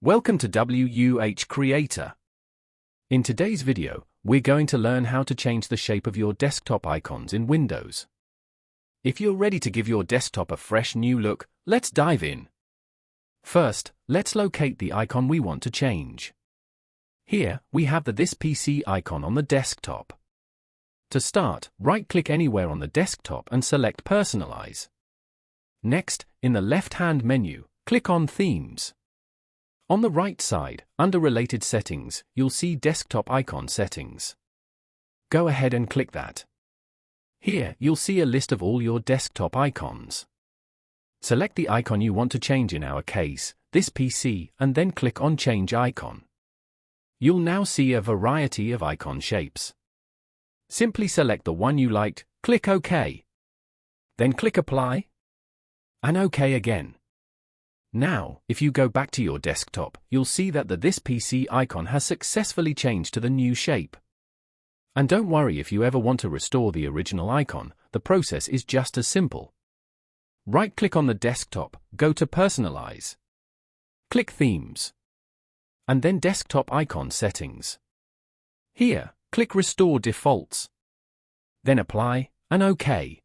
Welcome to WH Creator. In today's video, we're going to learn how to change the shape of your desktop icons in Windows. If you're ready to give your desktop a fresh new look, let's dive in. First, let's locate the icon we want to change. Here, we have the This PC icon on the desktop. To start, right-click anywhere on the desktop and select Personalize. Next, in the left-hand menu, click on Themes. On the right side, under Related Settings, you'll see Desktop Icon Settings. Go ahead and click that. Here, you'll see a list of all your desktop icons. Select the icon you want to change, in our case, This PC, and then click on Change Icon. You'll now see a variety of icon shapes. Simply select the one you liked, click OK. Then click Apply, and OK again. Now, if you go back to your desktop, you'll see that the This PC icon has successfully changed to the new shape. And don't worry if you ever want to restore the original icon, the process is just as simple. Right-click on the desktop, go to Personalize. Click Themes. And then Desktop Icon Settings. Here, click Restore Defaults. Then Apply, and OK.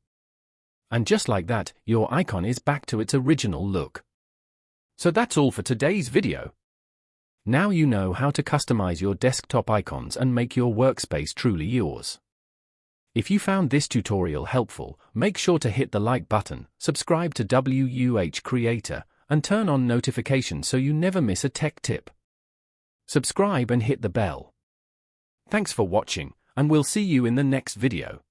And just like that, your icon is back to its original look. So that's all for today's video. Now you know how to customize your desktop icons and make your workspace truly yours. If you found this tutorial helpful, make sure to hit the like button, subscribe to WH Creator, and turn on notifications so you never miss a tech tip. Subscribe and hit the bell. Thanks for watching, and we'll see you in the next video.